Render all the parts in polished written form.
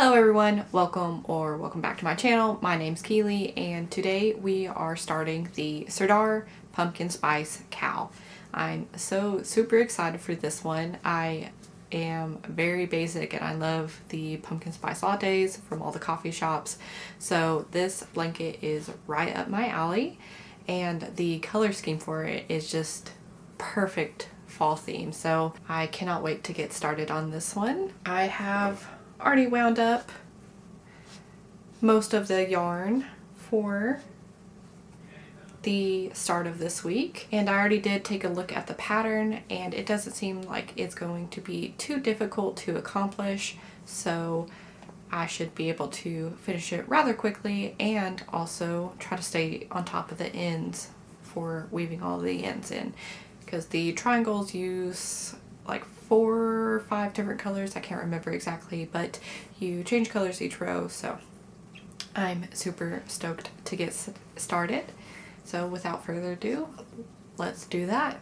Hello everyone, welcome back to my channel. My name's Keely and today we are starting the Sirdar pumpkin spice cow. I'm so super excited for this one. I am very basic and I love the pumpkin spice lattes from all the coffee shops. So this blanket is right up my alley and the color scheme for it is just perfect fall theme. So I cannot wait to get started on this one. I have already wound up most of the yarn for the start of this week, and I already did take a look at the pattern and it doesn't seem like it's going to be too difficult to accomplish, so I should be able to finish it rather quickly and also try to stay on top of the ends for weaving all the ends in, because the triangles use like 4 or 5 different colors. I can't remember exactly, but you change colors each row, so I'm super stoked to get started. So without further ado, let's do that.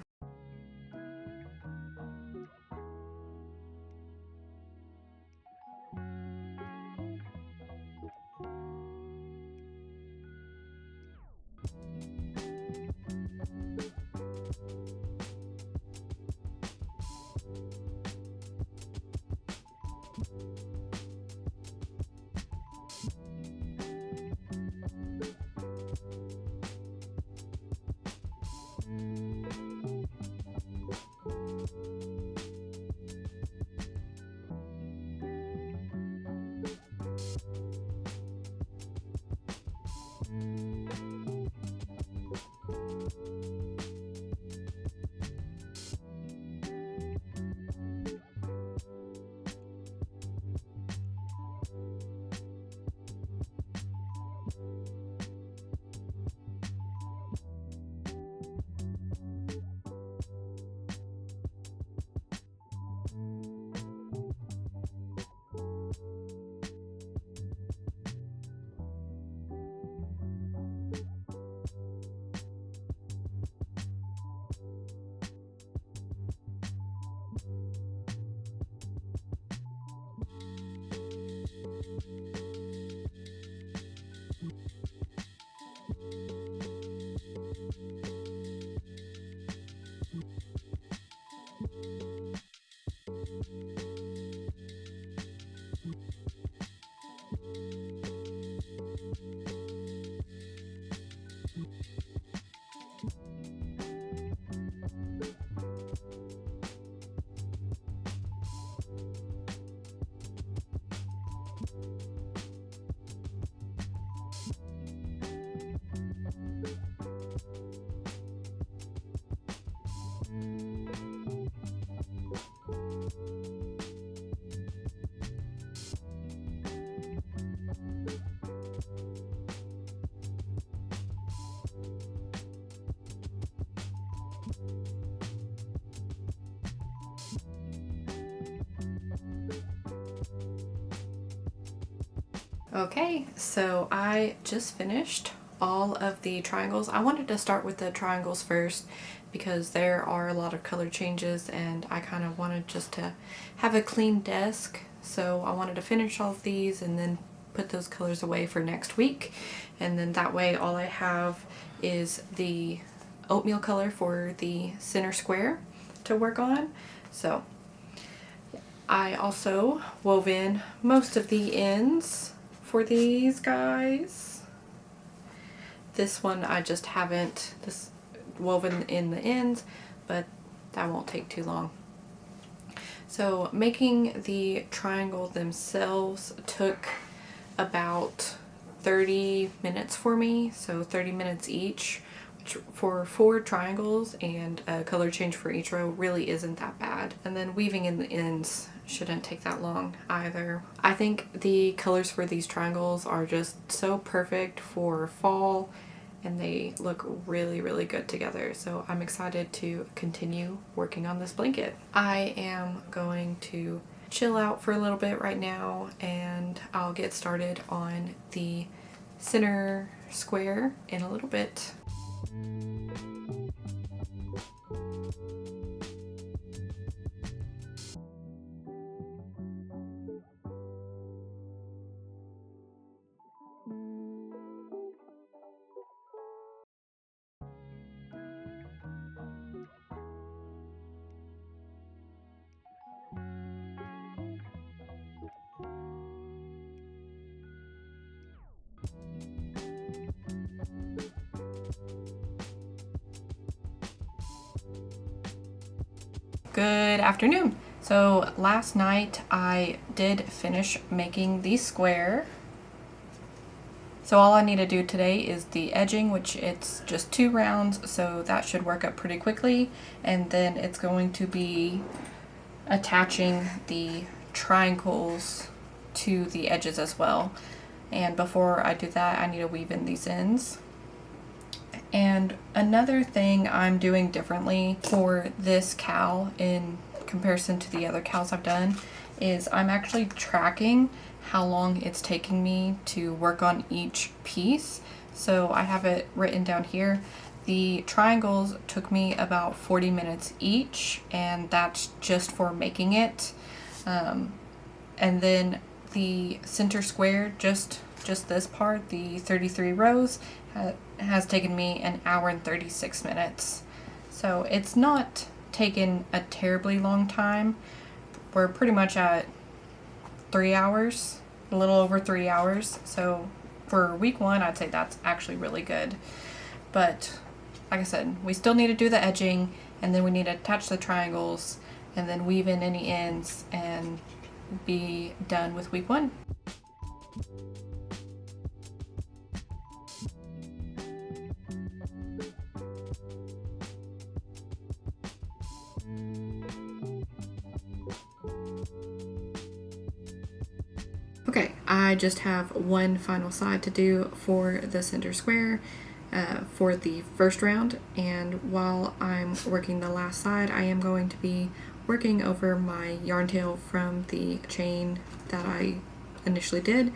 Okay, so I just finished all of the triangles. I wanted to start with the triangles first because there are a lot of color changes and I kind of wanted just to have a clean desk. So I wanted to finish all of these and then put those colors away for next week. And then that way all I have is the oatmeal color for the center square to work on. So I also wove in most of the ends for these guys. This one I just haven't woven in the ends, but that won't take too long. So making the triangle themselves took about 30 minutes for me, so 30 minutes each, which for 4 triangles and a color change for each row really isn't that bad. And then weaving in the ends shouldn't take that long either. I think the colors for these triangles are just so perfect for fall and they look really, really good together. So I'm excited to continue working on this blanket. I am going to chill out for a little bit right now and I'll get started on the center square in a little bit. Good afternoon. So last night I did finish making the square. So all I need to do today is the edging, which it's just 2 rounds, so that should work up pretty quickly. And then it's going to be attaching the triangles to the edges as well. And before I do that, I need to weave in these ends. And another thing I'm doing differently for this cowl in comparison to the other cowls I've done is I'm actually tracking how long it's taking me to work on each piece. So I have it written down here. The triangles took me about 40 minutes each, and that's just for making it. And then the center square, just this part, the 33 rows, has taken me 1 hour and 36 minutes. So it's not taken a terribly long time. We're pretty much at 3 hours, a little over 3 hours. So for week 1, I'd say that's actually really good. But like I said, we still need to do the edging, and then we need to attach the triangles and then weave in any ends and be done with week 1. Okay, I just have one final side to do for the center square for the first round, and while I'm working the last side, I am going to be working over my yarn tail from the chain that I initially did.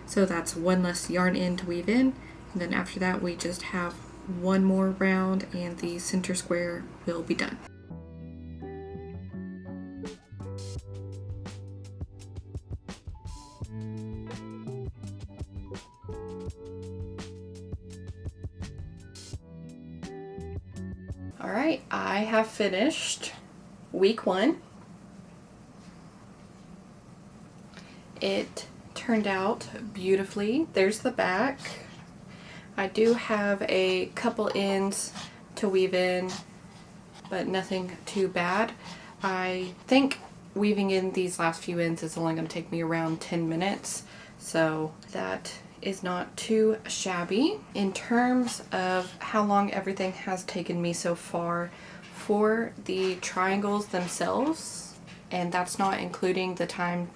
So that's one less yarn end to weave in, and then after that we just have one more round and the center square will be done. Alright, I have finished week 1. It turned out beautifully. There's the back. I do have a couple ends to weave in, but nothing too bad. I think weaving in these last few ends is only going to take me around 10 minutes, so that is not too shabby. In terms of how long everything has taken me so far, for the triangles themselves, and that's not including the time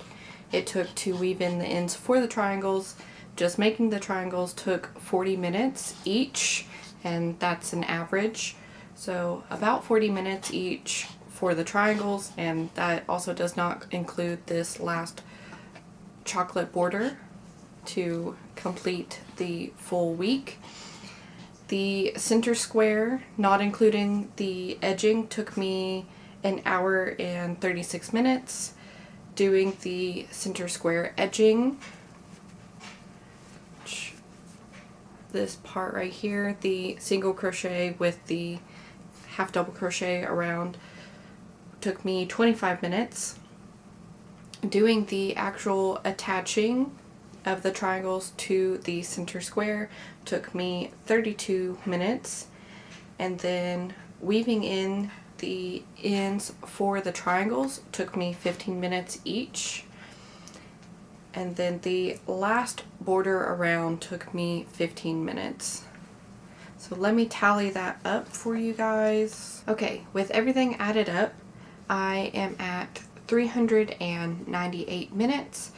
it took to weave in the ends for the triangles, just making the triangles took 40 minutes each, and that's an average. So about 40 minutes each for the triangles, and that also does not include this last chocolate border to complete the full week. The center square, not including the edging, took me 1 hour and 36 minutes. Doing the center square edging, this part right here, the single crochet with the half double crochet around, took me 25 minutes. Doing the actual attaching of the triangles to the center square took me 32 minutes, and then weaving in the ends for the triangles took me 15 minutes each, and then the last border around took me 15 minutes. So let me tally that up for you guys. Okay, with everything added up, I am at 398 minutes.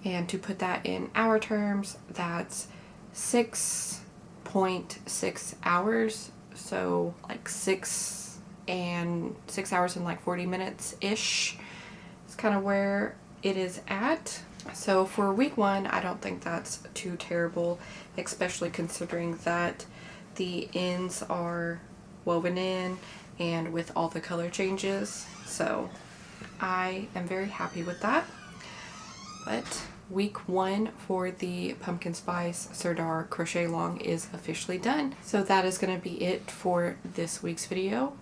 And to put that in hour terms, that's 6.6 hours. So like 6 hours and like 40 minutes ish. It's kind of where it is at. So for week 1, I don't think that's too terrible, especially considering that the ends are woven in and with all the color changes. So I am very happy with that. But week 1 for the pumpkin spice Sirdar crochet along is officially done. So that is going to be it for this week's video.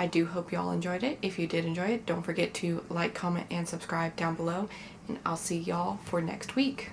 I do hope y'all enjoyed it. If you did enjoy it, don't forget to like, comment, and subscribe down below, and I'll see y'all for next week.